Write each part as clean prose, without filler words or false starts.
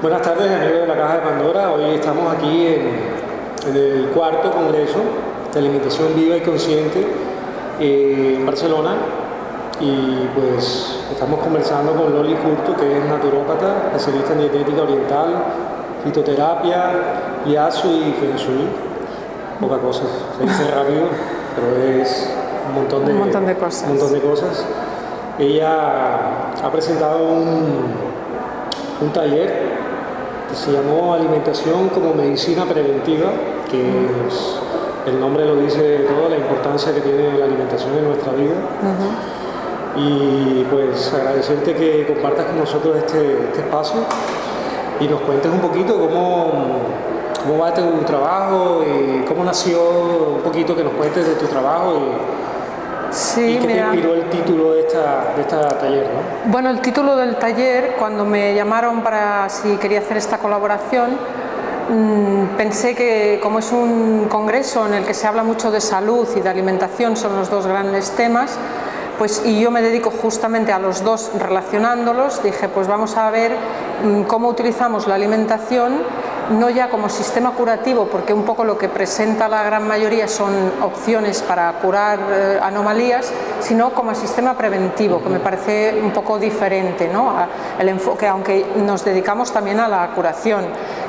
Buenas tardes, amigos de la Caja de Pandora. Hoy estamos aquí en el cuarto congreso de alimentación viva y consciente en Barcelona, y pues estamos conversando con Loli Curto, que es naturópata, especialista en dietética oriental, fitoterapia, Yasu y Feng Shui. Poca cosa, se dice rápido, pero es un montón de cosas. Ella ha presentado un taller que se llamó Alimentación como Medicina Preventiva, que el nombre lo dice todo, la importancia que tiene la alimentación en nuestra vida. Y pues agradecerte que compartas con nosotros este espacio y nos cuentes un poquito cómo va tu trabajo y cómo nació, un poquito que nos cuentes de tu trabajo y qué te inspiró el título de esta taller, ¿no? Bueno, el título del taller, cuando me llamaron para si quería hacer esta colaboración, pensé que como es un congreso en el que se habla mucho de salud y de alimentación, son los dos grandes temas, pues, y yo me dedico justamente a los dos relacionándolos, dije pues vamos a ver cómo utilizamos la alimentación no ya como sistema curativo, porque un poco lo que presenta la gran mayoría son opciones para curar anomalías, sino como sistema preventivo, que me parece un poco diferente, ¿no? El enfoque, aunque nos dedicamos también a la curación,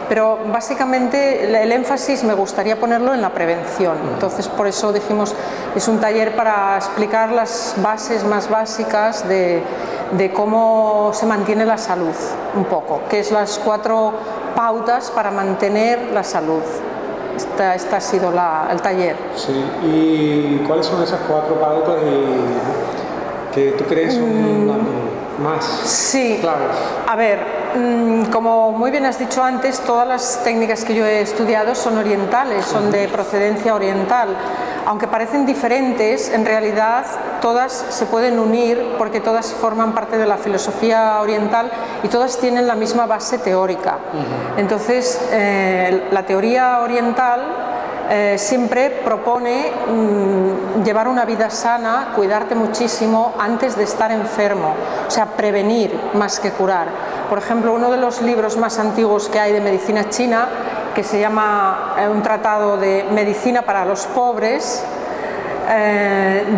pero básicamente el énfasis me gustaría ponerlo en la prevención. Entonces por eso dijimos, es un taller para explicar las bases más básicas de cómo se mantiene la salud, un poco, que es las 4 pautas para mantener la salud. Esta ha sido el taller. Sí, ¿y cuáles son esas 4 pautas que tú crees son más claves? A ver, como muy bien has dicho antes, todas las técnicas que yo he estudiado son orientales, son de procedencia oriental. Aunque parecen diferentes, en realidad todas se pueden unir porque todas forman parte de la filosofía oriental y todas tienen la misma base teórica. Entonces, la teoría oriental siempre propone llevar una vida sana, cuidarte muchísimo antes de estar enfermo, o sea, prevenir más que curar. Por ejemplo, uno de los libros más antiguos que hay de medicina china, que se llama un tratado de medicina para los pobres,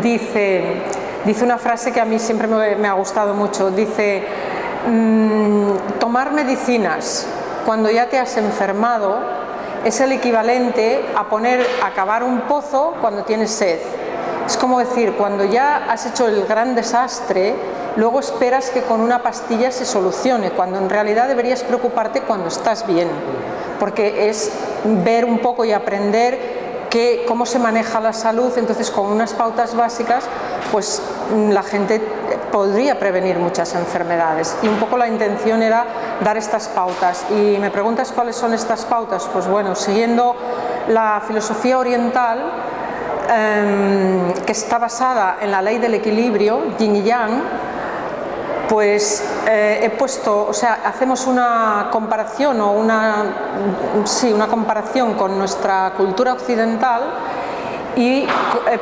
dice una frase que a mí siempre me ha gustado mucho, dice, tomar medicinas cuando ya te has enfermado es el equivalente a cavar un pozo cuando tienes sed. Es como decir, cuando ya has hecho el gran desastre, luego esperas que con una pastilla se solucione, cuando en realidad deberías preocuparte cuando estás bien, porque es ver un poco y aprender cómo se maneja la salud. Entonces con unas pautas básicas pues la gente podría prevenir muchas enfermedades, y un poco la intención era dar estas pautas. Y me preguntas cuáles son estas pautas, pues bueno, siguiendo la filosofía oriental, que está basada en la ley del equilibrio, yin y yang, pues he puesto, o sea, hacemos una comparación una comparación con nuestra cultura occidental y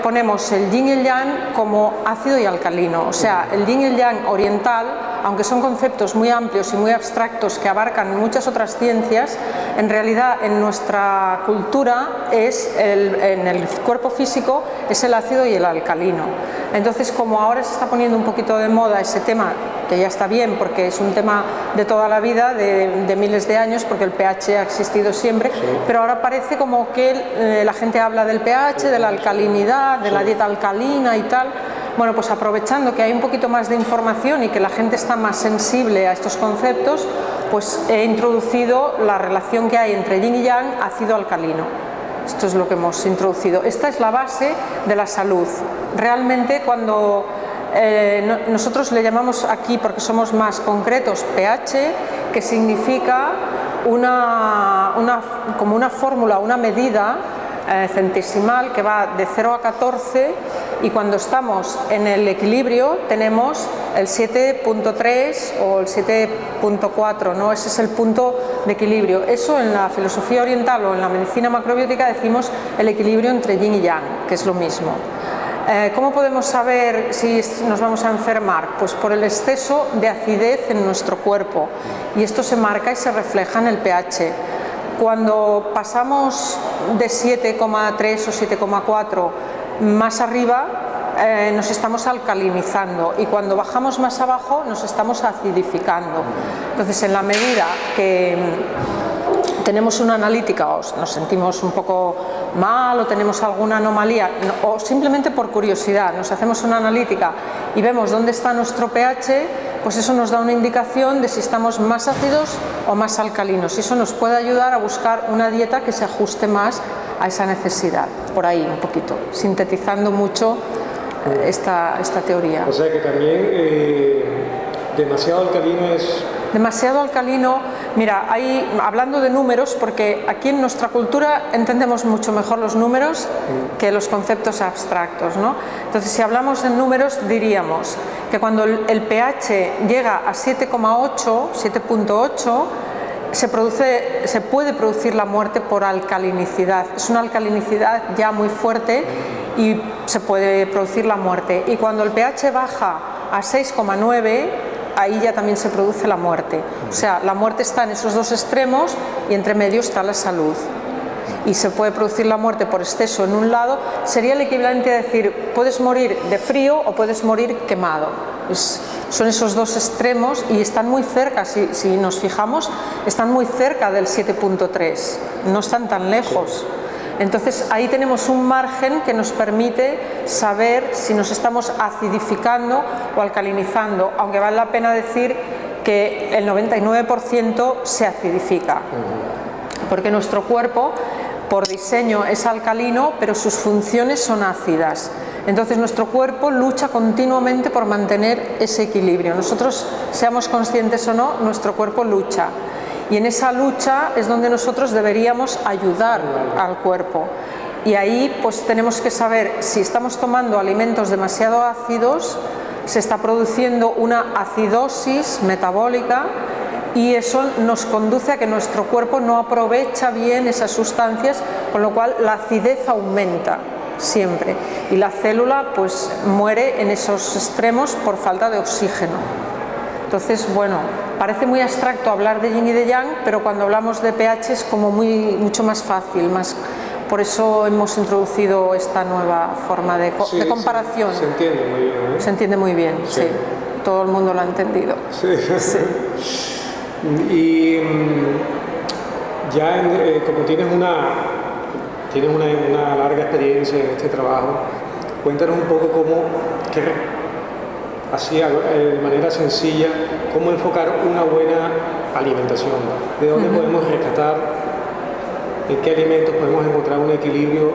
ponemos el yin y el yang como ácido y alcalino. O sea, el yin y el yang oriental, aunque son conceptos muy amplios y muy abstractos que abarcan muchas otras ciencias, en realidad en nuestra cultura en el cuerpo físico es el ácido y el alcalino. Entonces, como ahora se está poniendo un poquito de moda ese tema, que ya está bien porque es un tema de toda la vida, de miles de años, porque el pH ha existido siempre, pero ahora parece como que la gente habla del pH, de la alcalinidad, de la dieta alcalina y tal. Bueno, pues aprovechando que hay un poquito más de información y que la gente está más sensible a estos conceptos, pues he introducido la relación que hay entre yin y yang, ácido alcalino. Esto es lo que hemos introducido. Esta es la base de la salud. Realmente cuando nosotros le llamamos aquí, porque somos más concretos, pH, que significa como una fórmula, una medida centesimal que va de 0 a 14, y cuando estamos en el equilibrio tenemos el 7.3 o el 7.4, ¿no? Ese es el punto de equilibrio. Eso en la filosofía oriental o en la medicina macrobiótica decimos el equilibrio entre yin y yang, que es lo mismo. ¿Cómo podemos saber si nos vamos a enfermar? Pues por el exceso de acidez en nuestro cuerpo, y esto se marca y se refleja en el pH. Cuando pasamos de 7,3 o 7,4 más arriba, nos estamos alcalinizando, y cuando bajamos más abajo nos estamos acidificando. Entonces, en la medida que tenemos una analítica o nos sentimos un poco mal o tenemos alguna anomalía, o simplemente por curiosidad nos hacemos una analítica y vemos dónde está nuestro pH, pues eso nos da una indicación de si estamos más ácidos o más alcalinos, y eso nos puede ayudar a buscar una dieta que se ajuste más a esa necesidad. Por ahí un poquito, sintetizando mucho esta teoría. O sea que también demasiado alcalino es... Demasiado alcalino, mira, hablando de números, porque aquí en nuestra cultura entendemos mucho mejor los números que los conceptos abstractos, ¿no? Entonces, si hablamos en números, diríamos que cuando el pH llega a 7,8, se puede producir la muerte por alcalinicidad. Es una alcalinicidad ya muy fuerte y se puede producir la muerte. Y cuando el pH baja a 6,9, ahí ya también se produce la muerte. O sea, la muerte está en esos dos extremos y entre medio está la salud. Y se puede producir la muerte por exceso en un lado. Sería el equivalente a decir, puedes morir de frío o puedes morir quemado. Son esos dos extremos y están muy cerca, si nos fijamos, están muy cerca del 7,3, no están tan lejos. Entonces ahí tenemos un margen que nos permite saber si nos estamos acidificando o alcalinizando, aunque vale la pena decir que el 99% se acidifica, porque nuestro cuerpo por diseño es alcalino, pero sus funciones son ácidas. Entonces nuestro cuerpo lucha continuamente por mantener ese equilibrio. Nosotros, seamos conscientes o no, nuestro cuerpo lucha. Y en esa lucha es donde nosotros deberíamos ayudar al cuerpo. Y ahí pues tenemos que saber si estamos tomando alimentos demasiado ácidos, se está produciendo una acidosis metabólica y eso nos conduce a que nuestro cuerpo no aprovecha bien esas sustancias, con lo cual la acidez aumenta siempre y la célula pues muere en esos extremos por falta de oxígeno. Entonces, bueno, parece muy abstracto hablar de yin y de yang, pero cuando hablamos de pH es como mucho más fácil, por eso hemos introducido esta nueva forma de comparación. Se entiende muy bien, ¿eh? Se entiende muy bien, sí. Todo el mundo lo ha entendido. Sí. Sí. Y ya como tienes una larga experiencia en este trabajo, cuéntanos un poco así de manera sencilla, cómo enfocar una buena alimentación, de dónde podemos rescatar, en qué alimentos podemos encontrar un equilibrio,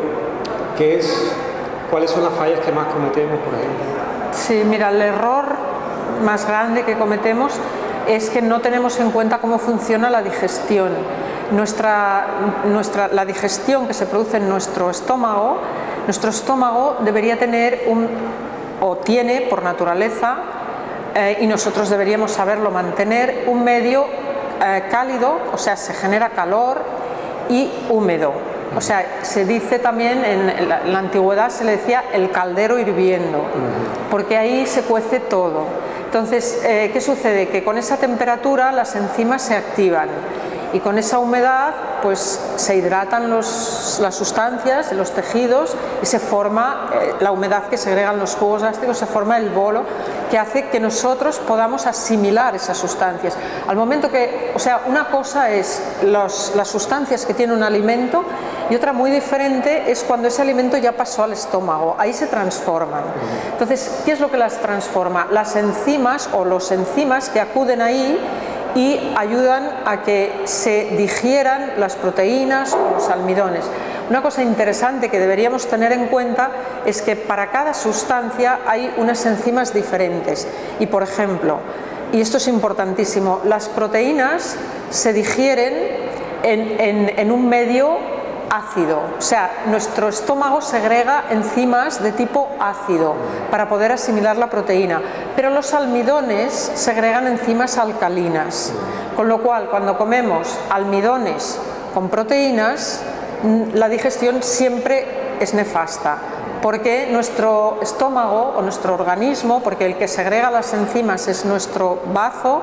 cuáles son las fallas que más cometemos, por ejemplo. Sí, mira, el error más grande que cometemos es que no tenemos en cuenta cómo funciona la digestión. La digestión que se produce en nuestro estómago debería tener tiene por naturaleza, y nosotros deberíamos saberlo mantener, un medio cálido, o sea, se genera calor, y húmedo. O sea, se dice también, en la antigüedad se le decía el caldero hirviendo, porque ahí se cuece todo. Entonces, ¿qué sucede? Que con esa temperatura las enzimas se activan y con esa humedad pues se hidratan las sustancias de los tejidos y se forma la humedad que segregan los jugos gástricos, se forma el bolo que hace que nosotros podamos asimilar esas sustancias. Al momento que, o sea, una cosa es las sustancias que tiene un alimento y otra muy diferente es cuando ese alimento ya pasó al estómago, ahí se transforman. Entonces, ¿qué es lo que las transforma? Las enzimas o los enzimas que acuden ahí y ayudan a que se digieran las proteínas o los almidones. Una cosa interesante que deberíamos tener en cuenta es que para cada sustancia hay unas enzimas diferentes y, por ejemplo, y esto es importantísimo, las proteínas se digieren en un medio ácido, o sea, nuestro estómago segrega enzimas de tipo ácido para poder asimilar la proteína, pero los almidones segregan enzimas alcalinas, con lo cual cuando comemos almidones con proteínas, la digestión siempre es nefasta. porque nuestro estómago o nuestro organismo, porque el que segrega las enzimas es nuestro bazo,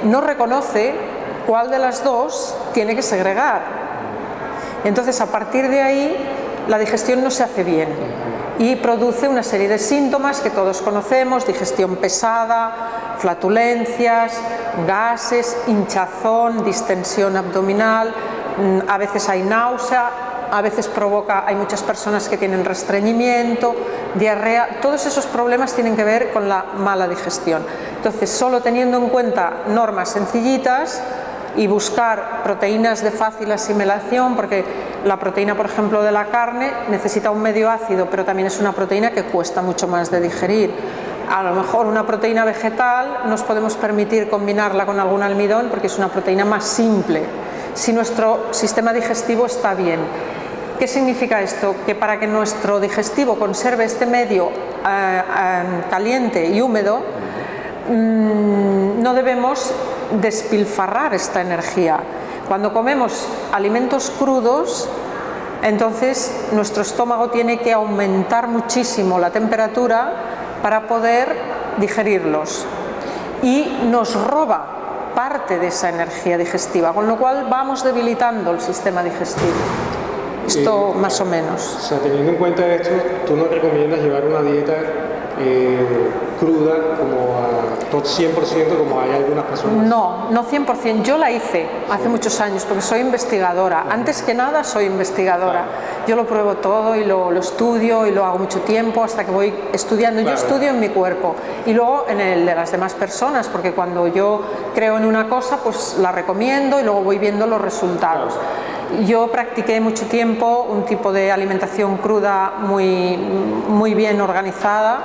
no reconoce cuál de las dos tiene que segregar. Entonces, a partir de ahí, la digestión no se hace bien y produce una serie de síntomas que todos conocemos: digestión pesada, flatulencias, gases, hinchazón, distensión abdominal, a veces hay náusea, a veces hay muchas personas que tienen restreñimiento, diarrea. Todos esos problemas tienen que ver con la mala digestión. Entonces, solo teniendo en cuenta normas sencillitas y buscar proteínas de fácil asimilación, porque la proteína, por ejemplo, de la carne necesita un medio ácido, pero también es una proteína que cuesta mucho más de digerir. A lo mejor una proteína vegetal nos podemos permitir combinarla con algún almidón porque es una proteína más simple, si nuestro sistema digestivo está bien. ¿Qué significa esto? Que para que nuestro digestivo conserve este medio caliente y húmedo, no debemos despilfarrar esta energía. Cuando comemos alimentos crudos, entonces nuestro estómago tiene que aumentar muchísimo la temperatura para poder digerirlos y nos roba parte de esa energía digestiva, con lo cual vamos debilitando el sistema digestivo. Esto más o menos. O sea, teniendo en cuenta esto, ¿tú no recomiendas llevar una dieta cruda como a 100% como hay algunas personas? No, no 100%. Yo la hice hace muchos años porque soy investigadora. Antes que nada soy investigadora. Yo lo pruebo todo y lo estudio y lo hago mucho tiempo hasta que voy estudiando. Yo estudio en mi cuerpo y luego en el de las demás personas, porque cuando yo creo en una cosa, pues la recomiendo y luego voy viendo los resultados. Yo practiqué mucho tiempo un tipo de alimentación cruda muy bien organizada,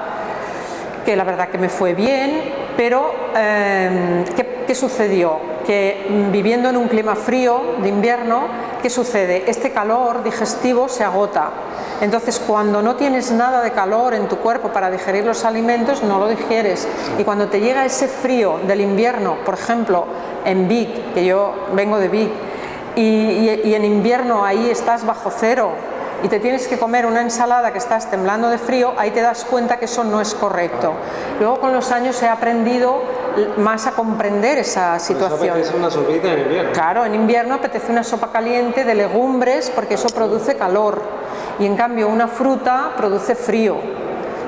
que la verdad que me fue bien, pero ¿qué sucedió? Que viviendo en un clima frío de invierno, ¿qué sucede? Este calor digestivo se agota. Entonces, cuando no tienes nada de calor en tu cuerpo para digerir los alimentos, no lo digieres. Y cuando te llega ese frío del invierno, por ejemplo, en Vic, que yo vengo de Vic, y en invierno ahí estás bajo cero y te tienes que comer una ensalada que estás temblando de frío, ahí te das cuenta que eso no es correcto. Luego con los años he aprendido más a comprender esa situación. ¿Eso apetece una sopita en invierno? Claro, en invierno apetece una sopa caliente de legumbres porque eso produce calor y en cambio una fruta produce frío.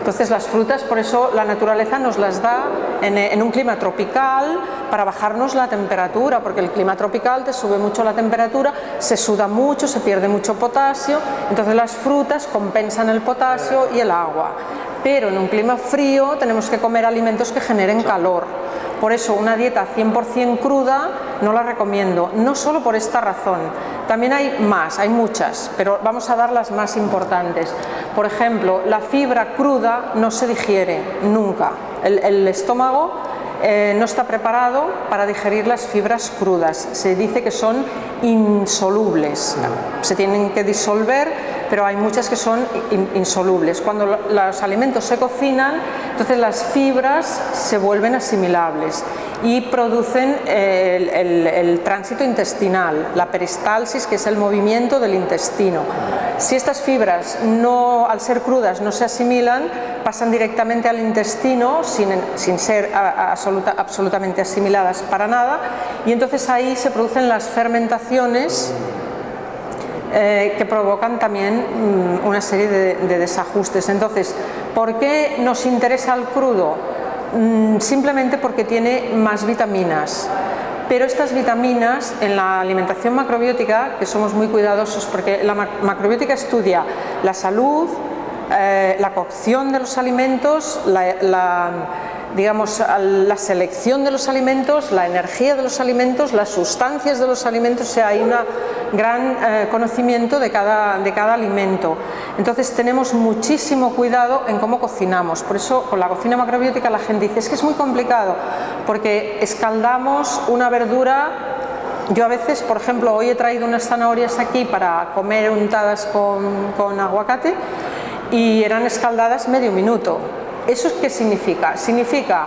Entonces las frutas, por eso la naturaleza nos las da en un clima tropical para bajarnos la temperatura, porque el clima tropical te sube mucho la temperatura, se suda mucho, se pierde mucho potasio, entonces las frutas compensan el potasio y el agua. Pero en un clima frío tenemos que comer alimentos que generen calor. Por eso una dieta 100% cruda no la recomiendo, no solo por esta razón. También hay más, hay muchas, pero vamos a dar las más importantes. Por ejemplo, la fibra cruda no se digiere nunca. El estómago no está preparado para digerir las fibras crudas. Se dice que son insolubles, se tienen que disolver, pero hay muchas que son insolubles. Cuando los alimentos se cocinan, entonces las fibras se vuelven asimilables y producen el tránsito intestinal, la peristalsis, que es el movimiento del intestino. Si estas fibras, al ser crudas, no se asimilan, pasan directamente al intestino sin ser absolutamente asimiladas para nada, y entonces ahí se producen las fermentaciones que provocan también una serie de desajustes. Entonces, ¿por qué nos interesa el crudo? Simplemente porque tiene más vitaminas. Pero estas vitaminas en la alimentación macrobiótica, que somos muy cuidadosos porque la macrobiótica estudia la salud, la cocción de los alimentos, la selección de los alimentos, la energía de los alimentos, las sustancias de los alimentos. O sea, hay un gran conocimiento de cada alimento. Entonces tenemos muchísimo cuidado en cómo cocinamos. Por eso con la cocina macrobiótica la gente dice, es que es muy complicado porque escaldamos una verdura. Yo a veces, por ejemplo, hoy he traído unas zanahorias aquí para comer untadas con aguacate y eran escaldadas medio minuto. ¿Eso qué significa? Significa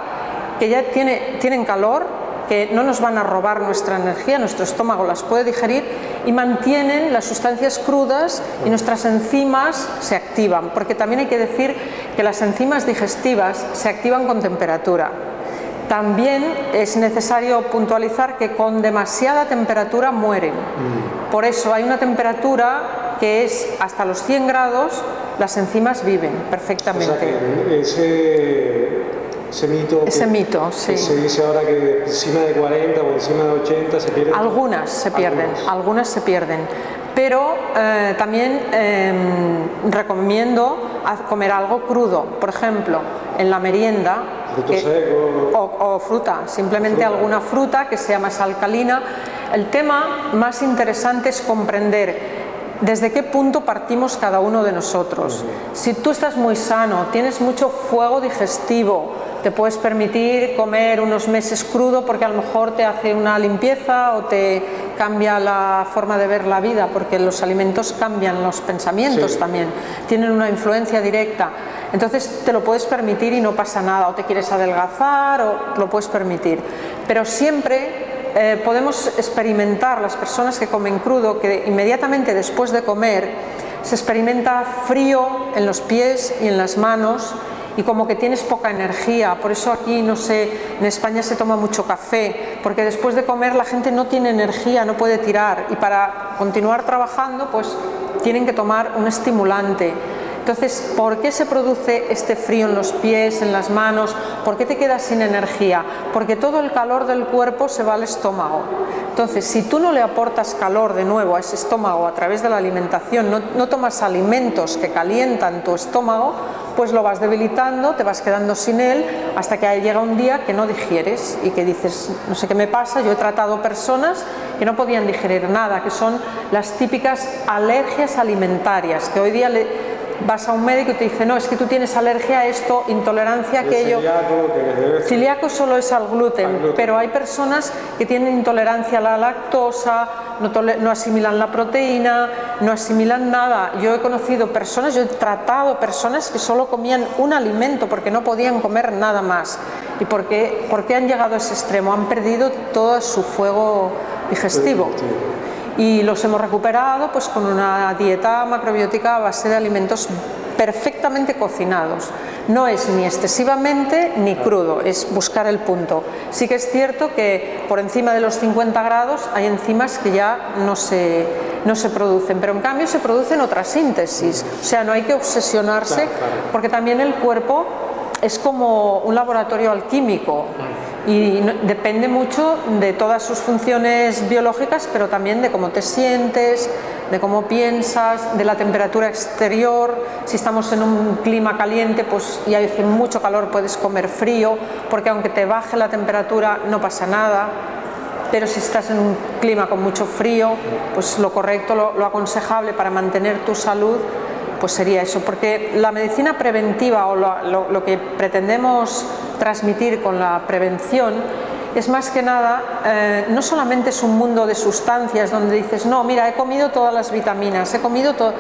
que ya tienen calor, que no nos van a robar nuestra energía, nuestro estómago las puede digerir y mantienen las sustancias crudas y nuestras enzimas se activan, porque también hay que decir que las enzimas digestivas se activan con temperatura. También es necesario puntualizar que con demasiada temperatura mueren. Por eso hay una temperatura que es hasta los 100 grados, las enzimas viven perfectamente. O sea que ese mito sí. Que se dice ahora que encima de 40 o encima de 80 se pierden. Algunas se pierden. Pero también recomiendo comer algo crudo, por ejemplo, en la merienda. Fruto seco. O fruta, simplemente alguna fruta que sea más alcalina. El tema más interesante es comprender desde qué punto partimos cada uno de nosotros. Si tú estás muy sano, tienes mucho fuego digestivo, te puedes permitir comer unos meses crudo porque a lo mejor te hace una limpieza o te cambia la forma de ver la vida, porque los alimentos cambian los pensamientos también, tienen una influencia directa. Entonces te lo puedes permitir y no pasa nada, o te quieres adelgazar o lo puedes permitir. Pero siempre podemos experimentar, las personas que comen crudo, que inmediatamente después de comer se experimenta frío en los pies y en las manos y como que tienes poca energía. Por eso aquí, no sé, en España se toma mucho café, porque después de comer la gente no tiene energía, no puede tirar, y para continuar trabajando pues tienen que tomar un estimulante. Entonces, ¿por qué se produce este frío en los pies, en las manos? ¿Por qué te quedas sin energía? Porque todo el calor del cuerpo se va al estómago. Entonces, si tú no le aportas calor de nuevo a ese estómago a través de la alimentación, no tomas alimentos que calientan tu estómago, pues lo vas debilitando, te vas quedando sin él, hasta que llega un día que no digieres y que dices, no sé qué me pasa. Yo he tratado personas que no podían digerir nada, que son las típicas alergias alimentarias, que hoy día vas a un médico y te dice, no, es que tú tienes alergia a esto, intolerancia a aquello. Celíaco solo es al gluten, pero hay personas que tienen intolerancia a la lactosa, no asimilan la proteína, no asimilan nada. Yo he conocido personas, yo he tratado personas que solo comían un alimento porque no podían comer nada más. ¿Y por qué han llegado a ese extremo? Han perdido todo su fuego digestivo. Y los hemos recuperado pues con una dieta macrobiótica a base de alimentos perfectamente cocinados. No es ni excesivamente ni crudo, es buscar el punto. Sí que es cierto que por encima de los 50 grados hay enzimas que ya no se producen, pero en cambio se producen otras síntesis. O sea, no hay que obsesionarse, porque también el cuerpo es como un laboratorio alquímico y depende mucho de todas sus funciones biológicas, pero también de cómo te sientes, de cómo piensas, de la temperatura exterior. Si estamos en un clima caliente, pues y hace mucho calor, puedes comer frío, porque aunque te baje la temperatura no pasa nada. Pero si estás en un clima con mucho frío, pues lo correcto, lo aconsejable para mantener tu salud, pues sería eso, porque la medicina preventiva o lo que pretendemos transmitir con la prevención es más que nada, no solamente es un mundo de sustancias donde dices, no, mira, he comido todas las vitaminas, he comido todo.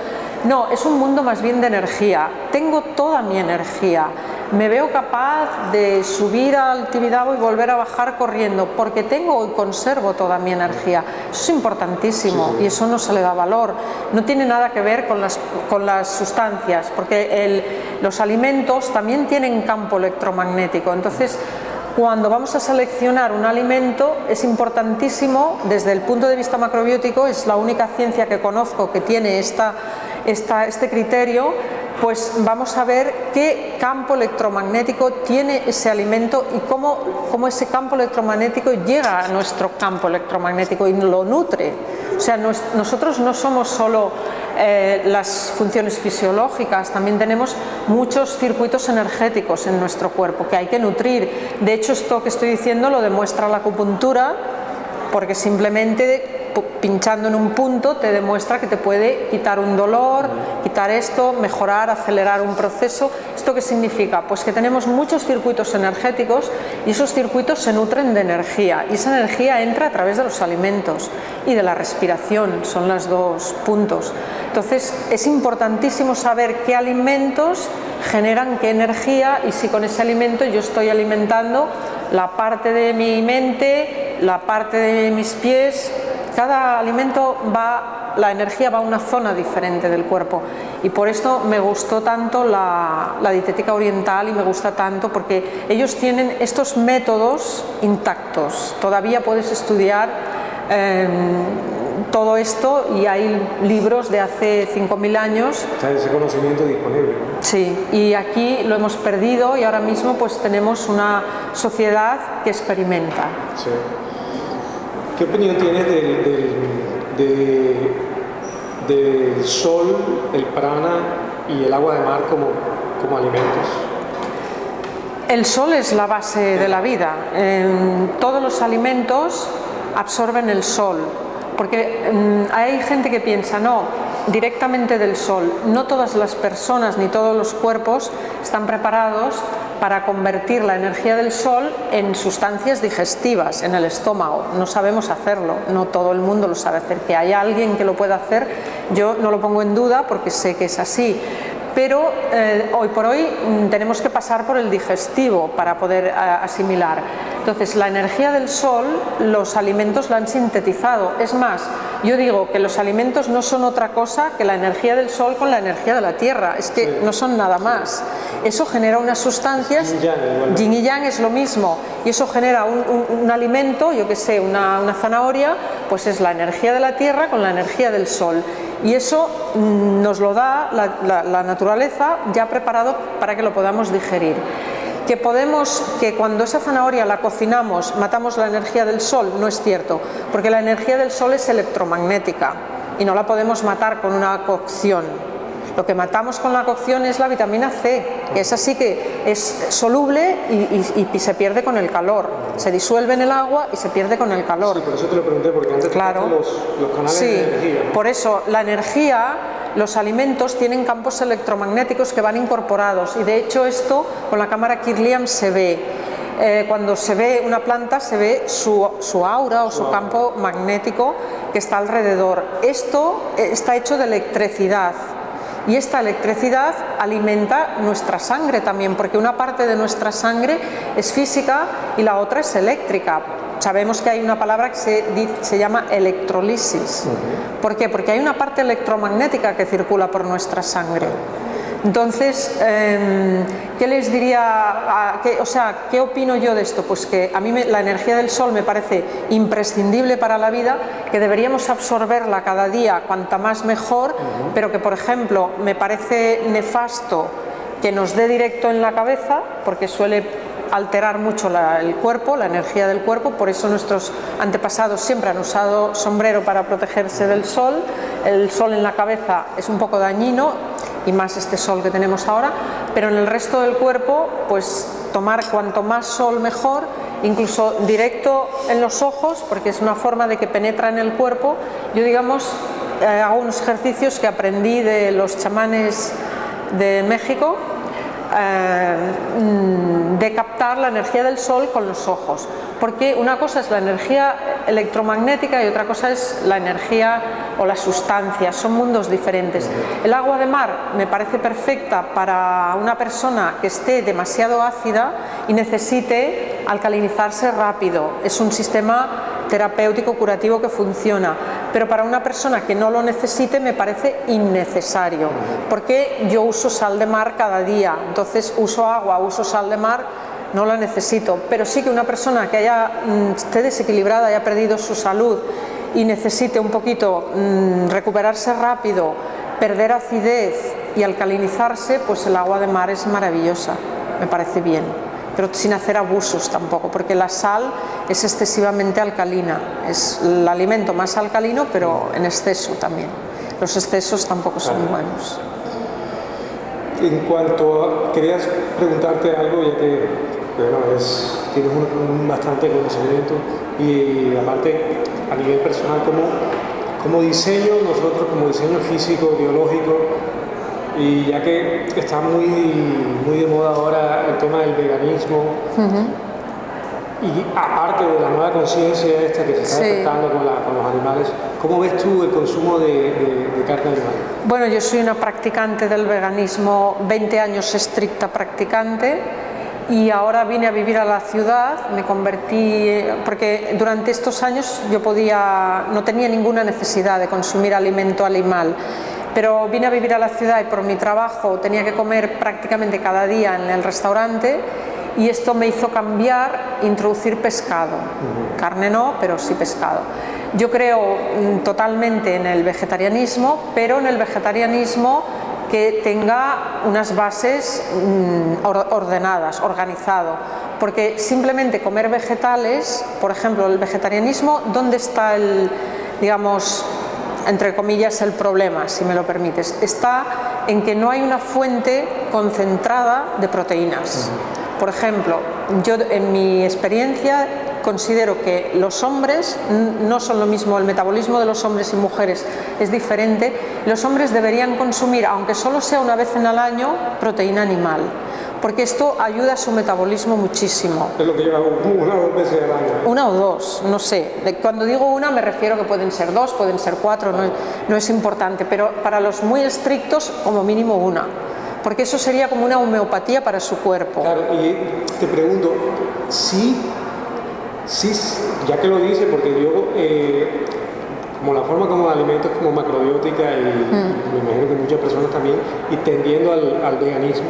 No, es un mundo más bien de energía. Tengo toda mi energía. Me veo capaz de subir al Tibidabo y volver a bajar corriendo, porque tengo y conservo toda mi energía. Eso es importantísimo y eso no se le da valor. No tiene nada que ver con las sustancias, porque los alimentos también tienen campo electromagnético. Entonces, cuando vamos a seleccionar un alimento es importantísimo, desde el punto de vista macrobiótico, es la única ciencia que conozco que tiene este criterio, pues vamos a ver qué campo electromagnético tiene ese alimento y cómo ese campo electromagnético llega a nuestro campo electromagnético y lo nutre. O sea, nosotros no somos solo las funciones fisiológicas, también tenemos muchos circuitos energéticos en nuestro cuerpo que hay que nutrir. De hecho, esto que estoy diciendo lo demuestra la acupuntura, porque simplemente pinchando en un punto te demuestra que te puede quitar un dolor, quitar esto, mejorar, acelerar un proceso. ¿Esto qué significa? Pues que tenemos muchos circuitos energéticos y esos circuitos se nutren de energía y esa energía entra a través de los alimentos y de la respiración, son los dos puntos. Entonces es importantísimo saber qué alimentos generan qué energía y si con ese alimento yo estoy alimentando la parte de mi mente, la parte de mis pies Cada alimento la energía va a una zona diferente del cuerpo, y por esto me gustó tanto la dietética oriental, y me gusta tanto porque ellos tienen estos métodos intactos. Todavía puedes estudiar todo esto, y hay libros de hace 5.000 años. Está ese conocimiento disponible, ¿no? Sí, y aquí lo hemos perdido, y ahora mismo pues tenemos una sociedad que experimenta. Sí. ¿Qué opinión tienes del sol, el prana y el agua de mar como alimentos? El sol es la base de la vida. Todos los alimentos absorben el sol, porque hay gente que piensa, no, directamente del sol. No todas las personas ni todos los cuerpos están preparados para convertir la energía del sol en sustancias digestivas en el estómago. No sabemos hacerlo, no todo el mundo lo sabe hacer. Que haya alguien que lo pueda hacer, yo no lo pongo en duda porque sé que es así. Pero hoy por hoy tenemos que pasar por el digestivo para poder asimilar. Entonces, la energía del sol, los alimentos la han sintetizado. Es más, yo digo que los alimentos no son otra cosa que la energía del sol con la energía de la tierra. Es que no son nada más. Eso genera unas sustancias, yin y yang es lo mismo, y eso genera un alimento, yo que sé, una zanahoria, pues es la energía de la tierra con la energía del sol. Y eso nos lo da la naturaleza ya preparado para que lo podamos digerir. Que cuando esa zanahoria la cocinamos matamos la energía del sol, no es cierto, porque la energía del sol es electromagnética y no la podemos matar con una cocción. Lo que matamos con la cocción es la vitamina C, que es así, que es soluble y se pierde con el calor. Se disuelve en el agua y se pierde con el calor. Sí, por eso te lo pregunté, porque antes claro, los canales de energía, ¿no? Por eso la energía, los alimentos tienen campos electromagnéticos que van incorporados, y de hecho esto con la cámara Kirlian se ve. Cuando se ve una planta se ve su aura o su campo magnético que está alrededor. Esto está hecho de electricidad. Y esta electricidad alimenta nuestra sangre también, porque una parte de nuestra sangre es física y la otra es eléctrica. Sabemos que hay una palabra que se llama electrolisis. ¿Por qué? Porque hay una parte electromagnética que circula por nuestra sangre. Entonces, ¿qué les diría? ¿Qué opino yo de esto? Pues que a mí la energía del sol me parece imprescindible para la vida, que deberíamos absorberla cada día, cuanta más mejor, pero que, por ejemplo, me parece nefasto que nos dé directo en la cabeza, porque suele alterar mucho el cuerpo, la energía del cuerpo. Por eso nuestros antepasados siempre han usado sombrero para protegerse del sol. El sol en la cabeza es un poco dañino, y más este sol que tenemos ahora, pero en el resto del cuerpo, pues tomar cuanto más sol mejor, incluso directo en los ojos, porque es una forma de que penetra en el cuerpo. Yo, digamos, hago unos ejercicios que aprendí de los chamanes de México, de captar la energía del sol con los ojos, porque una cosa es la energía electromagnética y otra cosa es la energía o la sustancia, son mundos diferentes. El agua de mar me parece perfecta para una persona que esté demasiado ácida y necesite alcalinizarse rápido, es un sistema terapéutico curativo que funciona, pero para una persona que no lo necesite me parece innecesario, porque yo uso sal de mar cada día, entonces uso agua, uso sal de mar, no la necesito. Pero sí que una persona que esté desequilibrada, haya perdido su salud y necesite un poquito recuperarse rápido, perder acidez y alcalinizarse, pues el agua de mar es maravillosa, me parece bien, pero sin hacer abusos tampoco, porque la sal es excesivamente alcalina, es el alimento más alcalino, pero en exceso también. Los excesos tampoco son buenos. En cuanto querías preguntarte algo, ya que tienes bastante conocimiento, y aparte a nivel personal, como diseño, nosotros como diseño físico, biológico, y ya que está muy de moda ahora el tema del veganismo, y aparte de la nueva conciencia esta que se está despertando con los animales, ¿cómo ves tú el consumo de carne animal? Bueno, yo soy una practicante del veganismo, 20 años estricta practicante, y ahora vine a vivir a la ciudad, me convertí, porque durante estos años yo no tenía ninguna necesidad de consumir alimento animal, pero vine a vivir a la ciudad y por mi trabajo tenía que comer prácticamente cada día en el restaurante y esto me hizo cambiar, introducir pescado, carne no, pero sí pescado. Yo creo totalmente en el vegetarianismo, pero en el vegetarianismo que tenga unas bases ordenadas, organizado, porque simplemente comer vegetales, por ejemplo, el vegetarianismo, ¿dónde está digamos, entre comillas, el problema, si me lo permites? Está en que no hay una fuente concentrada de proteínas. Por ejemplo, yo en mi experiencia considero que los hombres no son lo mismo, el metabolismo de los hombres y mujeres es diferente. Los hombres deberían consumir, aunque solo sea una vez en el año, proteína animal, porque esto ayuda a su metabolismo muchísimo. Es lo que yo hago, una o dos veces al año. Una o dos, no sé. Cuando digo una me refiero que pueden ser dos, pueden ser cuatro, no es importante, pero para los muy estrictos como mínimo una, porque eso sería como una homeopatía para su cuerpo. Claro, y te pregunto, sí, ya que lo dice, porque yo, como la forma como alimentos como macrobiótica y me imagino que muchas personas también, y tendiendo al veganismo,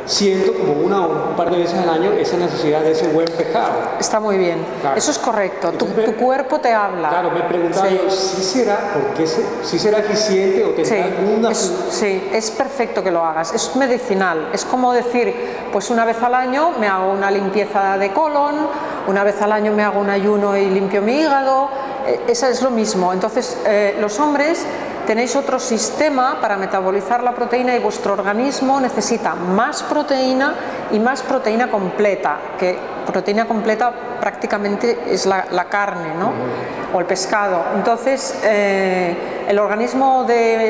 siento como una o un par de veces al año esa necesidad de ese buen pescado. Está muy bien, claro. Eso es correcto. Entonces, tu cuerpo te habla. Claro, me preguntaba yo, ¿sí será eficiente o tendrá alguna...? Sí, es perfecto que lo hagas, es medicinal. Es como decir, pues una vez al año me hago una limpieza de colon, una vez al año me hago un ayuno y limpio mi hígado, eso es lo mismo. Entonces, los hombres tenéis otro sistema para metabolizar la proteína y vuestro organismo necesita más proteína y más proteína completa, que proteína completa prácticamente es la carne, ¿no? O el pescado. Entonces, el organismo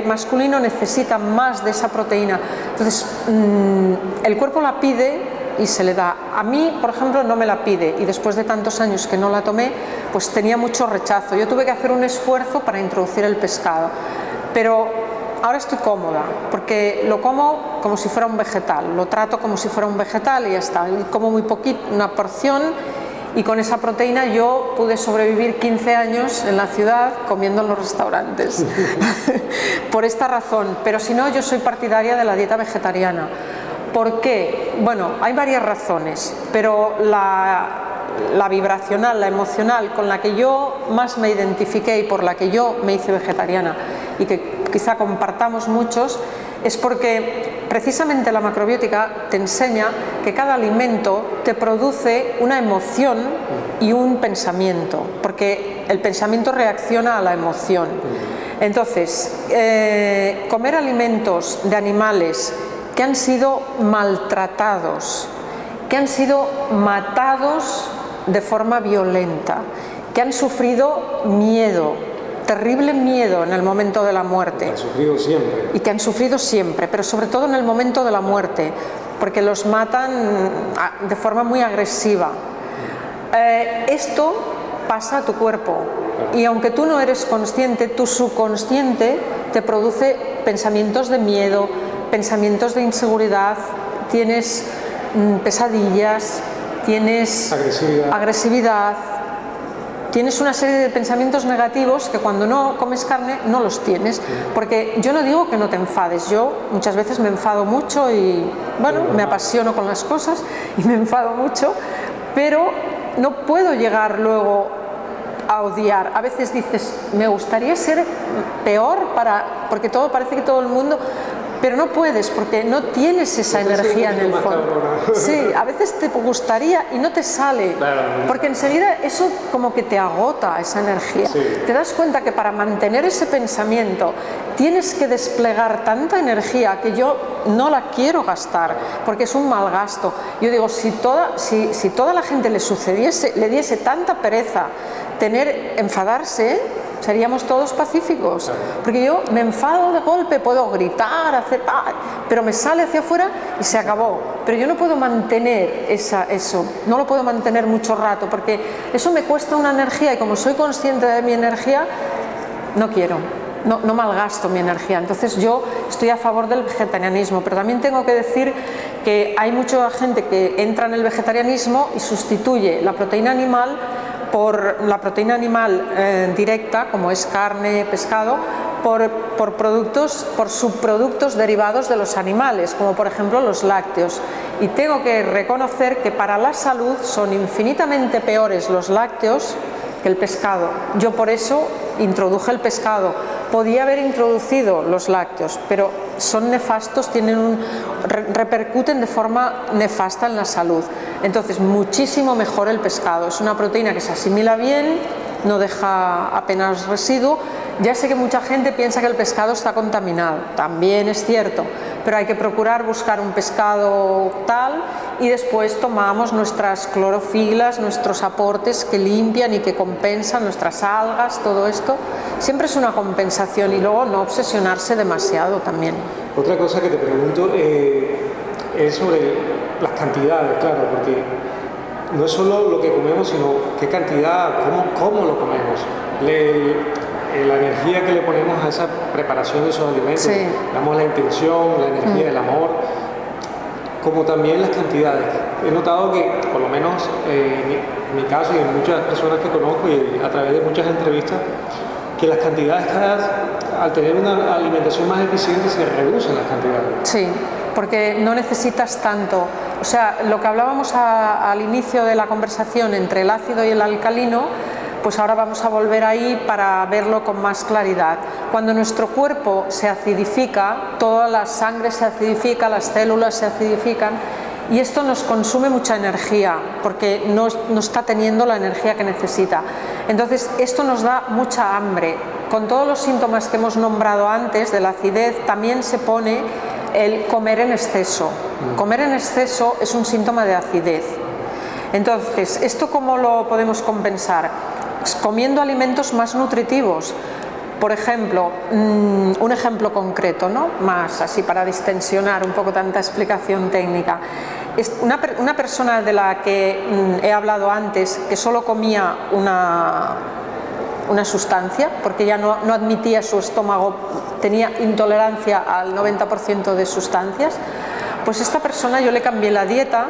masculino necesita más de esa proteína. Entonces, el cuerpo la pide y se le da. A mí, por ejemplo, no me la pide y después de tantos años que no la tomé, pues tenía mucho rechazo. Yo tuve que hacer un esfuerzo para introducir el pescado, pero ahora estoy cómoda porque lo como como si fuera un vegetal, lo trato como si fuera un vegetal y ya está. Como muy poquito, una porción, y con esa proteína yo pude sobrevivir 15 años en la ciudad comiendo en los restaurantes por esta razón. Pero si no, yo soy partidaria de la dieta vegetariana. ¿Por qué? Bueno, hay varias razones, pero la vibracional, la emocional con la que yo más me identifiqué y por la que yo me hice vegetariana y que quizá compartamos muchos, es porque precisamente la macrobiótica te enseña que cada alimento te produce una emoción y un pensamiento, porque el pensamiento reacciona a la emoción. Entonces, comer alimentos de animales que han sido maltratados, que han sido matados de forma violenta, que han sufrido miedo, terrible miedo en el momento de la muerte. Que han sufrido siempre. Y que han sufrido siempre, pero sobre todo en el momento de la muerte, porque los matan de forma muy agresiva. Esto pasa a tu cuerpo y aunque tú no eres consciente, tu subconsciente te produce pensamientos de miedo, pensamientos de inseguridad, tienes pesadillas, tienes agresividad, tienes una serie de pensamientos negativos que cuando no comes carne no los tienes, porque yo no digo que no te enfades, yo muchas veces me enfado mucho y bueno, me apasiono con las cosas y me enfado mucho, pero no puedo llegar luego a odiar. A veces dices, me gustaría ser peor porque parece que todo el mundo... Pero no puedes porque no tienes esa energía en el fondo. Sí, a veces te gustaría y no te sale, porque enseguida eso como que te agota esa energía. Sí. Te das cuenta que para mantener ese pensamiento tienes que desplegar tanta energía que yo no la quiero gastar, porque es un mal gasto. Yo digo, si toda la gente le diese tanta pereza enfadarse, seríamos todos pacíficos, porque yo me enfado de golpe, puedo gritar, pero me sale hacia afuera y se acabó. Pero yo no puedo mantener eso, no lo puedo mantener mucho rato, porque eso me cuesta una energía y como soy consciente de mi energía, no quiero, no malgasto mi energía. Entonces yo estoy a favor del vegetarianismo, pero también tengo que decir que hay mucha gente que entra en el vegetarianismo y sustituye la proteína animal por la proteína animal directa, como es carne, pescado, por subproductos derivados de los animales, como por ejemplo los lácteos. Y tengo que reconocer que para la salud son infinitamente peores los lácteos que el pescado. Yo por eso introduje el pescado. Podía haber introducido los lácteos, pero son nefastos, repercuten de forma nefasta en la salud. Entonces, muchísimo mejor el pescado. Es una proteína que se asimila bien, no deja apenas residuo. Ya sé que mucha gente piensa que el pescado está contaminado, también es cierto, pero hay que procurar buscar un pescado tal y después tomamos nuestras clorofilas, nuestros aportes que limpian y que compensan, nuestras algas, todo esto. Siempre es una compensación y luego no obsesionarse demasiado también. Otra cosa que te pregunto es sobre las cantidades, claro, porque no es solo lo que comemos, sino qué cantidad, cómo lo comemos. La energía que le ponemos a esa preparación de esos alimentos, sí. Damos la intención, la energía, el amor, como también las cantidades. He notado que, por lo menos en mi caso y en muchas personas que conozco y a través de muchas entrevistas, que las cantidades al tener una alimentación más eficiente se reducen las cantidades. Sí, porque no necesitas tanto. O sea, lo que hablábamos al inicio de la conversación entre el ácido y el alcalino, pues ahora vamos a volver ahí para verlo con más claridad. Cuando nuestro cuerpo se acidifica, toda la sangre se acidifica, las células se acidifican y esto nos consume mucha energía porque no está teniendo la energía que necesita. Entonces esto nos da mucha hambre. Con todos los síntomas que hemos nombrado antes de la acidez también se pone el comer en exceso. Comer en exceso es un síntoma de acidez. Entonces, ¿esto cómo lo podemos compensar? Comiendo alimentos más nutritivos. Por ejemplo, un ejemplo concreto, ¿no? Más así para distensionar un poco tanta explicación técnica. Una persona de la que he hablado antes, que solo comía una sustancia, porque ya no admitía su estómago, tenía intolerancia al 90% de sustancias, pues esta persona yo le cambié la dieta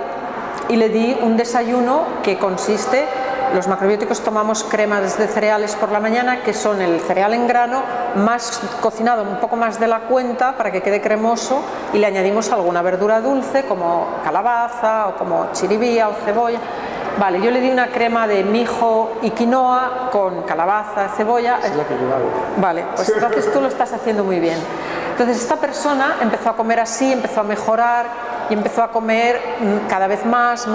y le di un desayuno que consiste, los macrobióticos tomamos cremas de cereales por la mañana, que son el cereal en grano, más cocinado un poco más de la cuenta para que quede cremoso, y le añadimos alguna verdura dulce como calabaza o como chiribía o cebolla. Vale, yo le di una crema de mijo y quinoa con calabaza, cebolla. Es la que yo hago. Vale, pues entonces tú lo estás haciendo muy bien. Entonces esta persona empezó a comer así, empezó a mejorar y empezó a comer cada vez más,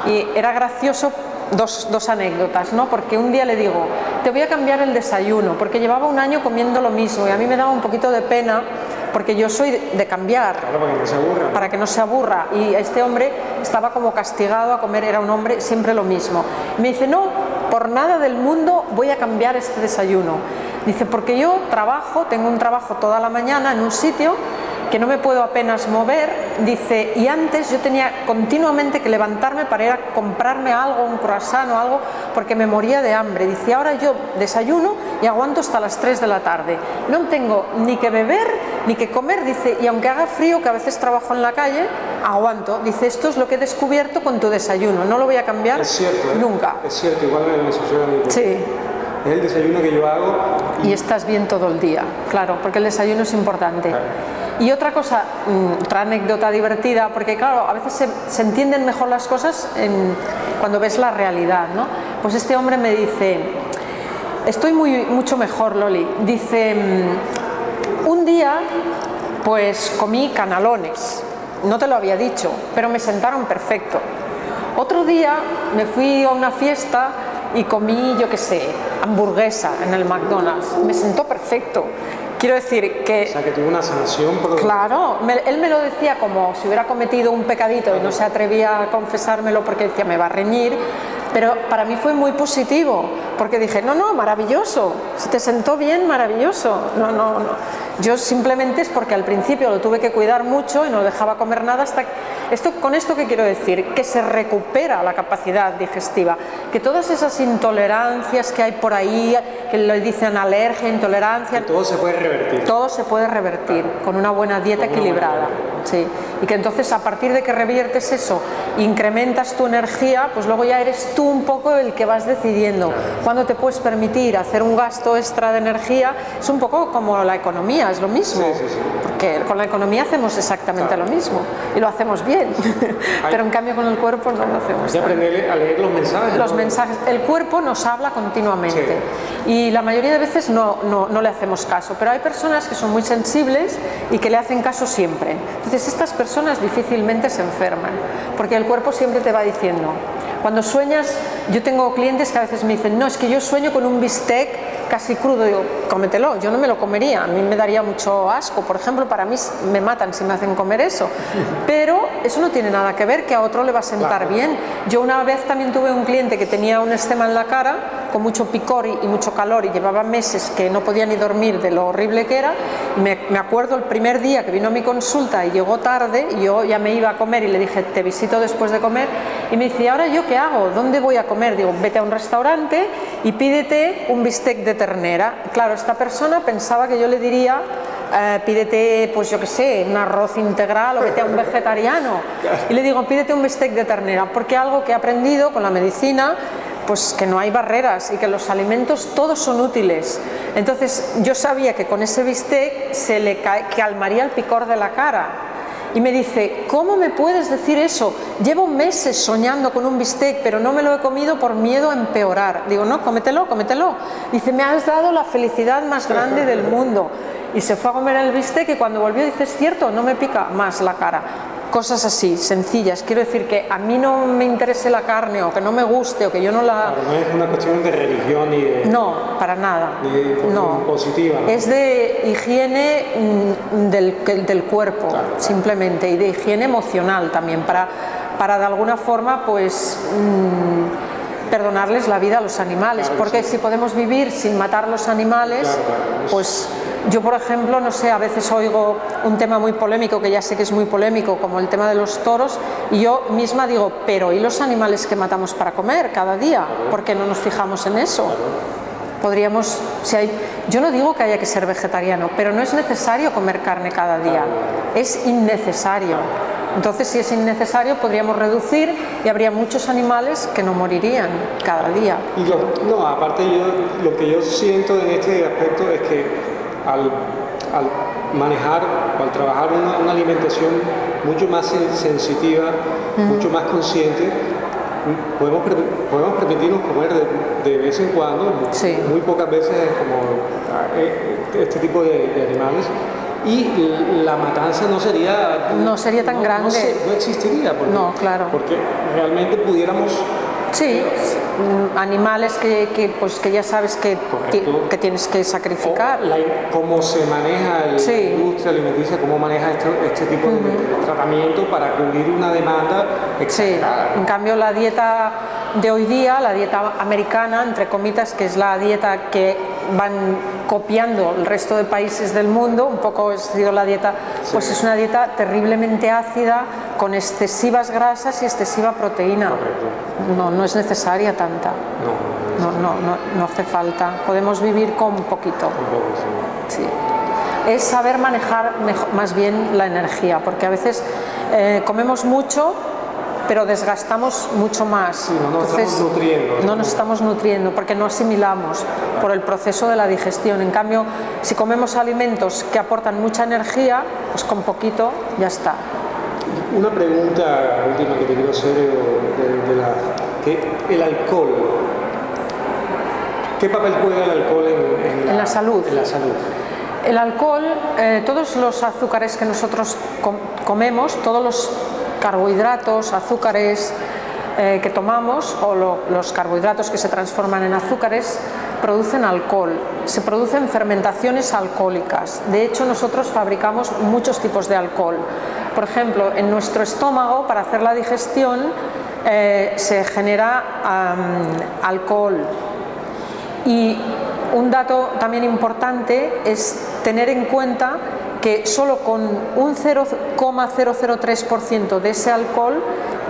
y era gracioso. Dos anécdotas, ¿no? Porque un día le digo, te voy a cambiar el desayuno, porque llevaba un año comiendo lo mismo y a mí me daba un poquito de pena, porque yo soy de cambiar. Claro, para que no se aburra. Para que no se aburra. Y este hombre estaba como castigado a comer, era un hombre siempre lo mismo. Y me dice, no, por nada del mundo voy a cambiar este desayuno. Dice, porque yo tengo un trabajo toda la mañana en un sitio que no me puedo apenas mover, dice, y antes yo tenía continuamente que levantarme para ir a comprarme algo, un croissant o algo, porque me moría de hambre. Dice, ahora yo desayuno y aguanto hasta las 3 de la tarde. No tengo ni que beber ni que comer, dice, y aunque haga frío, que a veces trabajo en la calle, aguanto. Dice, esto es lo que he descubierto con tu desayuno, no lo voy a cambiar nunca. Es cierto, igual me sucede a mí. Sí. Es el desayuno que yo hago. Y estás bien todo el día, claro, porque el desayuno es importante. Claro. Y otra cosa, otra anécdota divertida, porque claro, a veces se entienden mejor las cosas cuando ves la realidad, ¿no? Pues este hombre me dice, estoy mucho mejor, Loli. Dice, un día pues comí canalones, no te lo había dicho, pero me sentaron perfecto. Otro día me fui a una fiesta y comí, yo qué sé, hamburguesa en el McDonald's, me sentó perfecto. Quiero decir que... O sea, que tuvo una sanación. Claro, él me lo decía como si hubiera cometido un pecadito y no se atrevía a confesármelo porque decía, me va a reñir, pero para mí fue muy positivo, porque dije, no, maravilloso, si te sentó bien, maravilloso, no. Yo simplemente es porque al principio lo tuve que cuidar mucho y no dejaba comer nada hasta... ¿Con esto qué quiero decir? Que se recupera la capacidad digestiva, que todas esas intolerancias que hay por ahí, que le dicen alergia, intolerancia. Todo se puede revertir. Todo se puede revertir con una buena dieta equilibrada. Sí. Y que entonces a partir de que reviertes eso, incrementas tu energía, pues luego ya eres tú un poco el que vas decidiendo cuándo te puedes permitir hacer un gasto extra de energía. Es un poco como la economía, es lo mismo. Sí. Porque con la economía hacemos exactamente lo mismo y lo hacemos bien. Pero en cambio con el cuerpo no lo hacemos. Hay que aprender a leer los mensajes. Los mensajes. El cuerpo nos habla continuamente y la mayoría de veces no le hacemos caso, pero hay personas que son muy sensibles y que le hacen caso siempre. Entonces estas personas difícilmente se enferman porque el cuerpo siempre te va diciendo. Cuando sueñas, yo tengo clientes que a veces me dicen, no, es que yo sueño con un bistec casi crudo. Digo, cómetelo, yo no me lo comería, a mí me daría mucho asco, por ejemplo, para mí me matan si me hacen comer eso, pero eso no tiene nada que ver, que a otro le va a sentar bien. Yo una vez también tuve un cliente que tenía un eczema en la cara, con mucho picor y mucho calor, y llevaba meses que no podía ni dormir de lo horrible que era. Me acuerdo el primer día que vino a mi consulta y llegó tarde, y yo ya me iba a comer y le dije, te visito después de comer, y me dice, ¿y ahora yo qué hago? ¿Dónde voy a comer? Digo, vete a un restaurante y pídete un bistec de ternera. Claro, esta persona pensaba que yo le diría, pídete, pues yo qué sé, un arroz integral o vete a un vegetariano. Y le digo, pídete un bistec de ternera, porque algo que he aprendido con la medicina, pues que no hay barreras y que los alimentos todos son útiles. Entonces yo sabía que con ese bistec se le calmaría el picor de la cara. Y me dice, ¿cómo me puedes decir eso? Llevo meses soñando con un bistec, pero no me lo he comido por miedo a empeorar. Digo, no, cómetelo, cómetelo. Dice, me has dado la felicidad más grande del mundo. Y se fue a comer el bistec y cuando volvió dice, es cierto, no me pica más la cara. Cosas así, sencillas. Quiero decir que a mí no me interese la carne o que no me guste o que yo no la... Claro, no es una cuestión de religión ni de... No, para nada. Ni de positiva, ¿no? Es de higiene del cuerpo, claro, simplemente, y de higiene emocional también, para de alguna forma, pues... perdonarles la vida a los animales, claro, porque si podemos vivir sin matar los animales, claro, pues yo, por ejemplo, no sé, a veces oigo un tema muy polémico, que ya sé que es muy polémico, como el tema de los toros, y yo misma digo, pero ¿y los animales que matamos para comer cada día? ¿Por qué no nos fijamos en eso? Podríamos, yo no digo que haya que ser vegetariano, pero no es necesario comer carne cada día, es innecesario. Entonces, si es innecesario, podríamos reducir y habría muchos animales que no morirían cada día. Y aparte lo que yo siento en este aspecto es que al manejar o al trabajar una alimentación mucho más sensitiva, mucho más consciente, podemos permitirnos comer de vez en cuando, muy pocas veces, como este tipo de animales. Y la matanza no sería tan grande, no existiría, porque realmente pudiéramos... Sí, animales que ya sabes que tienes que sacrificar. Cómo se maneja la industria alimenticia, cómo maneja este tipo de tratamiento para cubrir una demanda exagerada. En cambio, la dieta de hoy día, la dieta americana, entre comitas, que es la dieta que van copiando el resto de países del mundo, un poco ha sido la dieta, pues es una dieta terriblemente ácida, con excesivas grasas y excesiva proteína. No es necesaria tanta. No hace falta. Podemos vivir con poquito. Sí. Es saber manejar más bien la energía, porque a veces comemos mucho, pero desgastamos mucho más. No nos estamos nutriendo porque no asimilamos por el proceso de la digestión. En cambio, si comemos alimentos que aportan mucha energía, pues con poquito ya está. Una pregunta última que te quiero hacer el alcohol. ¿Qué papel juega el alcohol en la salud? El alcohol, todos los azúcares que nosotros comemos, todos los carbohidratos, azúcares que tomamos o los carbohidratos que se transforman en azúcares producen alcohol, se producen fermentaciones alcohólicas. De hecho, nosotros fabricamos muchos tipos de alcohol. Por ejemplo, en nuestro estómago, para hacer la digestión, se genera alcohol. Y un dato también importante es tener en cuenta que solo con un 0,003% de ese alcohol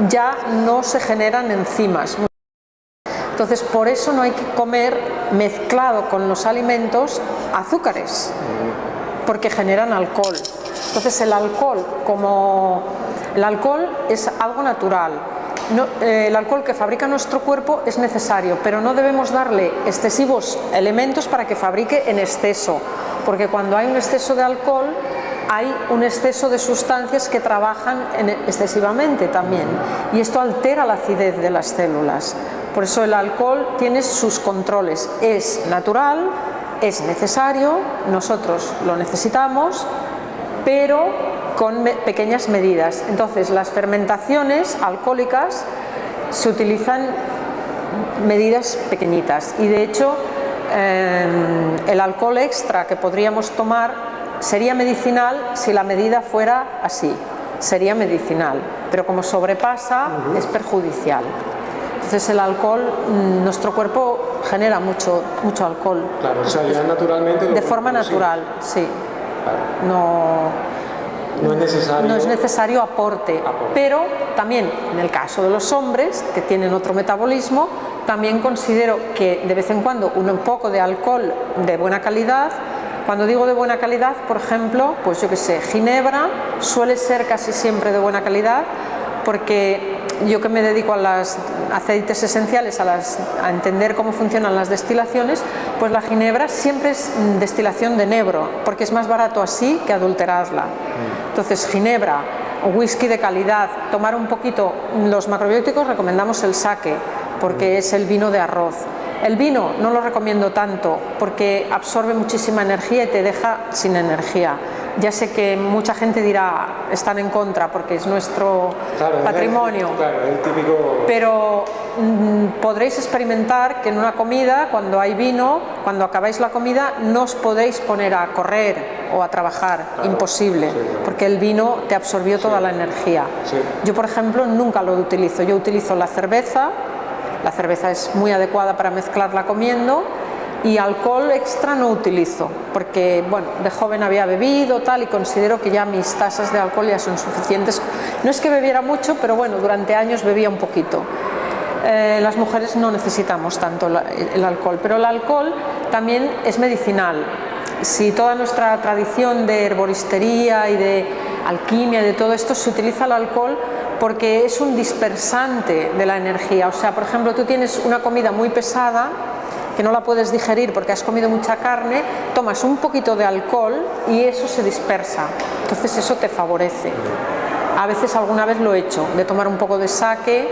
ya no se generan enzimas. Entonces, por eso no hay que comer mezclado con los alimentos azúcares, porque generan alcohol. Entonces, el alcohol es algo natural. El alcohol que fabrica nuestro cuerpo es necesario, pero no debemos darle excesivos elementos para que fabrique en exceso, porque cuando hay un exceso de alcohol hay un exceso de sustancias que trabajan excesivamente también, y esto altera la acidez de las células. Por eso el alcohol tiene sus controles, es natural, es necesario, nosotros lo necesitamos, pero con pequeñas medidas. Entonces, las fermentaciones alcohólicas se utilizan medidas pequeñitas, y de hecho el alcohol extra que podríamos tomar sería medicinal si la medida fuera así, sería medicinal, pero como sobrepasa es perjudicial. Entonces el alcohol, nuestro cuerpo genera mucho alcohol. Claro, o sea, ya naturalmente... De forma natural, sí. Claro. No es necesario aporte, pero también en el caso de los hombres que tienen otro metabolismo, también considero que de vez en cuando un poco de alcohol de buena calidad. Cuando digo de buena calidad, por ejemplo, pues yo que sé, ginebra suele ser casi siempre de buena calidad, porque yo que me dedico a los aceites esenciales, a entender cómo funcionan las destilaciones, pues la ginebra siempre es destilación de enebro, porque es más barato así que adulterarla. Entonces, ginebra o whisky de calidad, tomar un poquito. Los macrobióticos recomendamos el sake, porque es el vino de arroz. El vino no lo recomiendo tanto porque absorbe muchísima energía y te deja sin energía. Ya sé que mucha gente dirá, están en contra porque es nuestro patrimonio. El típico... Pero podréis experimentar que en una comida, cuando hay vino, cuando acabáis la comida, no os podéis poner a correr o a trabajar, imposible, porque el vino te absorbió toda la energía. Yo, por ejemplo, nunca lo utilizo. Yo utilizo la cerveza. La cerveza es muy adecuada para mezclarla comiendo, y alcohol extra no utilizo, porque bueno, de joven había bebido tal y considero que ya mis tasas de alcohol ya son suficientes. No es que bebiera mucho, pero bueno, durante años bebía un poquito. Las mujeres no necesitamos tanto el alcohol, pero el alcohol también es medicinal. Si toda nuestra tradición de herboristería y de alquimia y de todo esto, se utiliza el alcohol porque es un dispersante de la energía. O sea, por ejemplo, tú tienes una comida muy pesada que no la puedes digerir porque has comido mucha carne, tomas un poquito de alcohol y eso se dispersa. Entonces eso te favorece. A veces, alguna vez lo he hecho, de tomar un poco de sake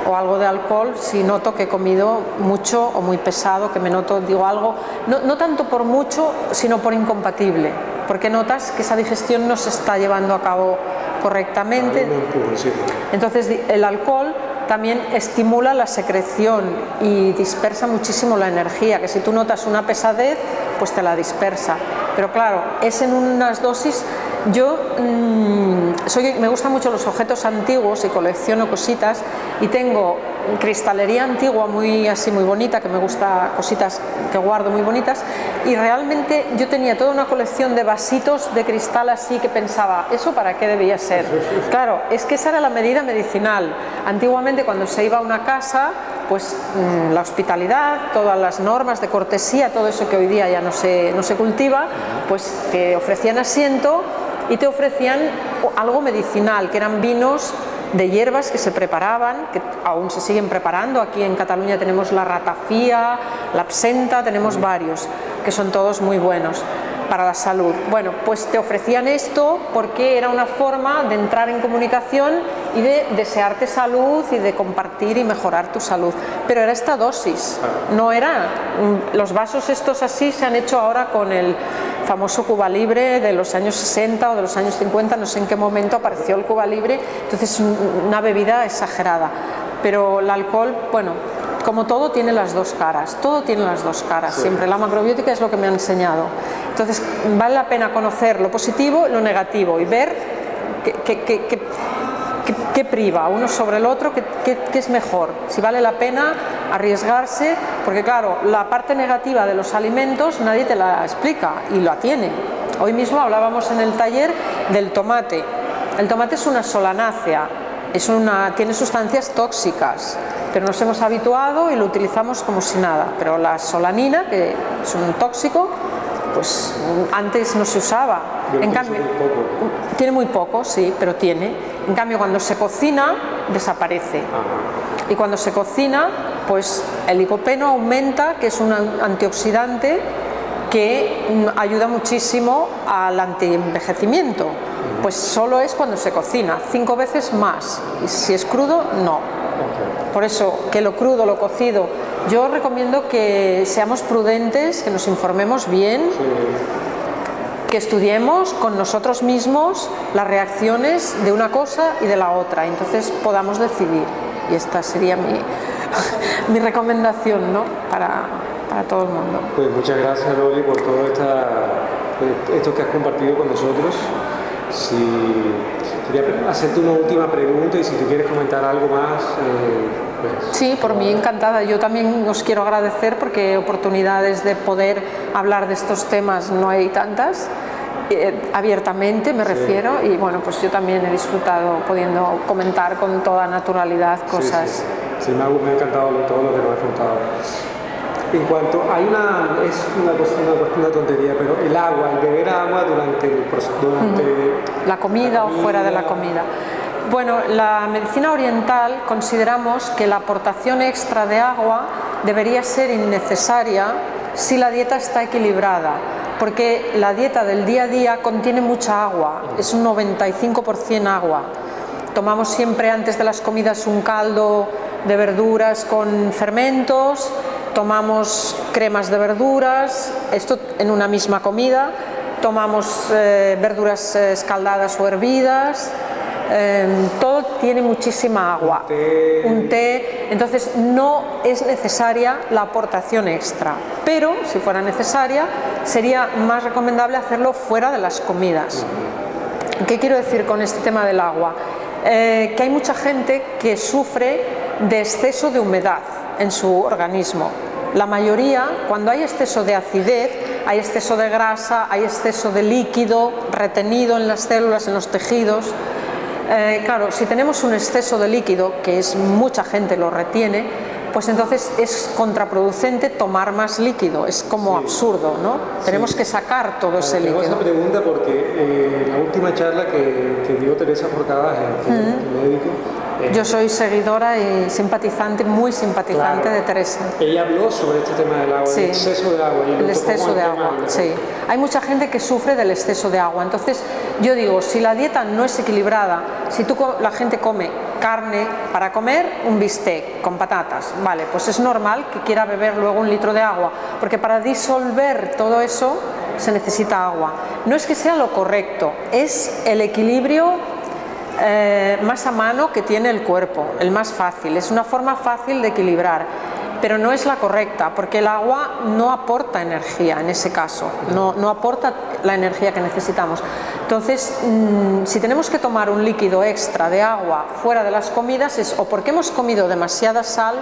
o algo de alcohol si noto que he comido mucho o muy pesado, que me noto, digo algo, no tanto por mucho, sino por incompatible, porque notas que esa digestión no se está llevando a cabo correctamente. Entonces el alcohol también estimula la secreción y dispersa muchísimo la energía, que si tú notas una pesadez, pues te la dispersa. Pero claro, es en unas dosis. Yo me gustan mucho los objetos antiguos y colecciono cositas, y tengo cristalería antigua muy bonita, que me gusta, cositas que guardo muy bonitas, y realmente yo tenía toda una colección de vasitos de cristal así que pensaba, ¿eso para qué debía ser? Claro, es que esa era la medida medicinal. Antiguamente, cuando se iba a una casa, pues la hospitalidad, todas las normas de cortesía, todo eso que hoy día ya no se cultiva, pues te ofrecían asiento y te ofrecían algo medicinal, que eran vinos de hierbas que se preparaban, que aún se siguen preparando. Aquí en Cataluña tenemos la ratafía, la absenta, tenemos varios, que son todos muy buenos para la salud. Bueno, pues te ofrecían esto porque era una forma de entrar en comunicación y de desearte salud y de compartir y mejorar tu salud. Pero era esta dosis, no era... Los vasos estos así se han hecho ahora con el famoso Cuba Libre de los años 60 o de los años 50, no sé en qué momento apareció el Cuba Libre, entonces una bebida exagerada. Pero el alcohol, bueno, como todo tiene las dos caras, todo tiene las dos caras, siempre. La macrobiótica es lo que me ha enseñado. Entonces vale la pena conocer lo positivo y lo negativo y ver qué priva uno sobre el otro, qué es mejor, si vale la pena arriesgarse, porque claro, la parte negativa de los alimentos nadie te la explica y la tiene. Hoy mismo hablábamos en el taller del tomate. El tomate es una solanácea, tiene sustancias tóxicas, pero nos hemos habituado y lo utilizamos como si nada. Pero la solanina, que es un tóxico, pues antes no se usaba. En cambio, tiene muy poco, sí, pero tiene. En cambio, cuando se cocina, desaparece. Y cuando se cocina, pues el licopeno aumenta, que es un antioxidante que ayuda muchísimo al antienvejecimiento. Pues solo es cuando se cocina, 5 veces más. Y si es crudo, no. Por eso, que lo crudo, lo cocido, yo recomiendo que seamos prudentes, que nos informemos bien, que estudiemos con nosotros mismos las reacciones de una cosa y de la otra, entonces podamos decidir. Y esta sería mi recomendación, ¿no? para todo el mundo. Pues muchas gracias, Loli, por todo esto que has compartido con nosotros. Quería hacerte una última pregunta y si tú quieres comentar algo más. Pues... Sí, por mí encantada. Yo también os quiero agradecer porque oportunidades de poder hablar de estos temas no hay tantas, abiertamente me refiero, y bueno, pues yo también he disfrutado pudiendo comentar con toda naturalidad cosas. Sí, me ha encantado todo lo que nos has contado. En cuanto, es una tontería, pero el agua, el beber agua durante la comida o fuera de la comida. Bueno, la medicina oriental consideramos que la aportación extra de agua debería ser innecesaria si la dieta está equilibrada, porque la dieta del día a día contiene mucha agua, es un 95% agua. Tomamos siempre antes de las comidas un caldo de verduras con fermentos, tomamos cremas de verduras, esto en una misma comida, tomamos verduras escaldadas o hervidas, todo tiene muchísima agua, un té, entonces no es necesaria la aportación extra, pero si fuera necesaria sería más recomendable hacerlo fuera de las comidas. ¿Qué quiero decir con este tema del agua? Que hay mucha gente que sufre de exceso de humedad en su organismo. La mayoría, cuando hay exceso de acidez, hay exceso de grasa, hay exceso de líquido retenido en las células, en los tejidos. Claro, si tenemos un exceso de líquido, que es mucha gente lo retiene, pues entonces es contraproducente tomar más líquido, es como absurdo, ¿no? Tenemos que sacar todo ese líquido. Tengo esa pregunta porque la última charla que dio Teresa Forcada, médico, yo soy seguidora y simpatizante, muy simpatizante de Teresa. Ella habló sobre este tema del agua, el exceso de agua. El exceso de agua, sí. Hay mucha gente que sufre del exceso de agua. Entonces, yo digo, si la dieta no es equilibrada, si la gente come carne para comer, un bistec con patatas, vale, pues es normal que quiera beber luego 1 litro de agua, porque para disolver todo eso se necesita agua. No es que sea lo correcto, es el equilibrio más a mano que tiene el cuerpo, el más fácil, es una forma fácil de equilibrar, pero no es la correcta, porque el agua no aporta energía en ese caso, no aporta la energía que necesitamos. Entonces, si tenemos que tomar un líquido extra de agua fuera de las comidas, es o porque hemos comido demasiada sal,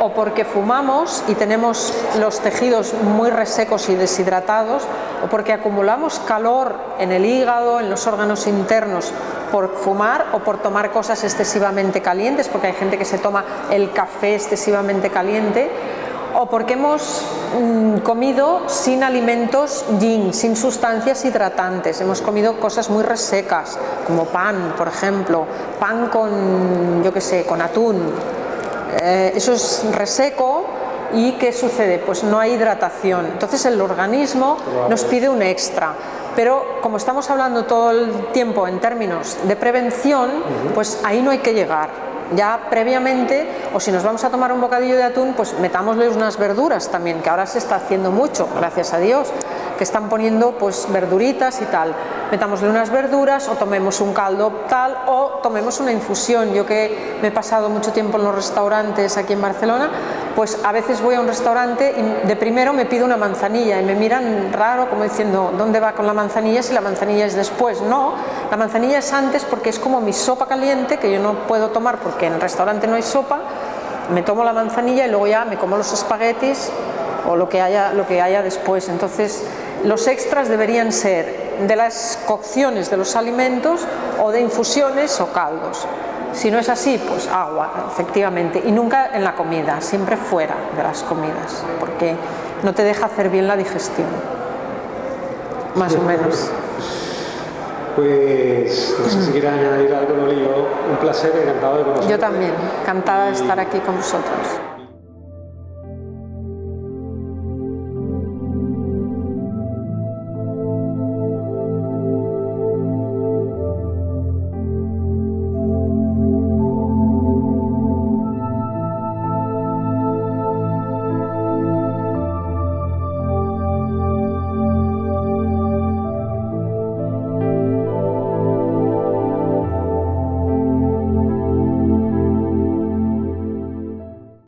o porque fumamos y tenemos los tejidos muy resecos y deshidratados, o porque acumulamos calor en el hígado, en los órganos internos por fumar o por tomar cosas excesivamente calientes, porque hay gente que se toma el café excesivamente caliente, o porque hemos comido sin alimentos yin, sin sustancias hidratantes, hemos comido cosas muy resecas, como pan, por ejemplo, pan con, yo qué sé, con atún. Eso es reseco y ¿qué sucede? Pues no hay hidratación, entonces el organismo nos pide un extra, pero como estamos hablando todo el tiempo en términos de prevención, pues ahí no hay que llegar. Ya previamente, o si nos vamos a tomar un bocadillo de atún, pues metámosle unas verduras también, que ahora se está haciendo mucho, gracias a Dios, que están poniendo pues verduritas y tal. Metámosle unas verduras o tomemos un caldo tal o tomemos una infusión. Yo que me he pasado mucho tiempo en los restaurantes aquí en Barcelona, pues a veces voy a un restaurante y de primero me pido una manzanilla y me miran raro como diciendo ¿dónde va con la manzanilla si la manzanilla es después? No, la manzanilla es antes porque es como mi sopa caliente que yo no puedo tomar porque en el restaurante no hay sopa. Me tomo la manzanilla y luego ya me como los espaguetis o lo que haya después. Entonces los extras deberían ser de las cocciones de los alimentos o de infusiones o caldos. Si no es así, pues agua, efectivamente. Y nunca en la comida, siempre fuera de las comidas, porque no te deja hacer bien la digestión. Más o menos. Pues no sé si quieres añadir algo, Noli. Un placer, encantado de conocer. Yo también, encantada de estar aquí con vosotros.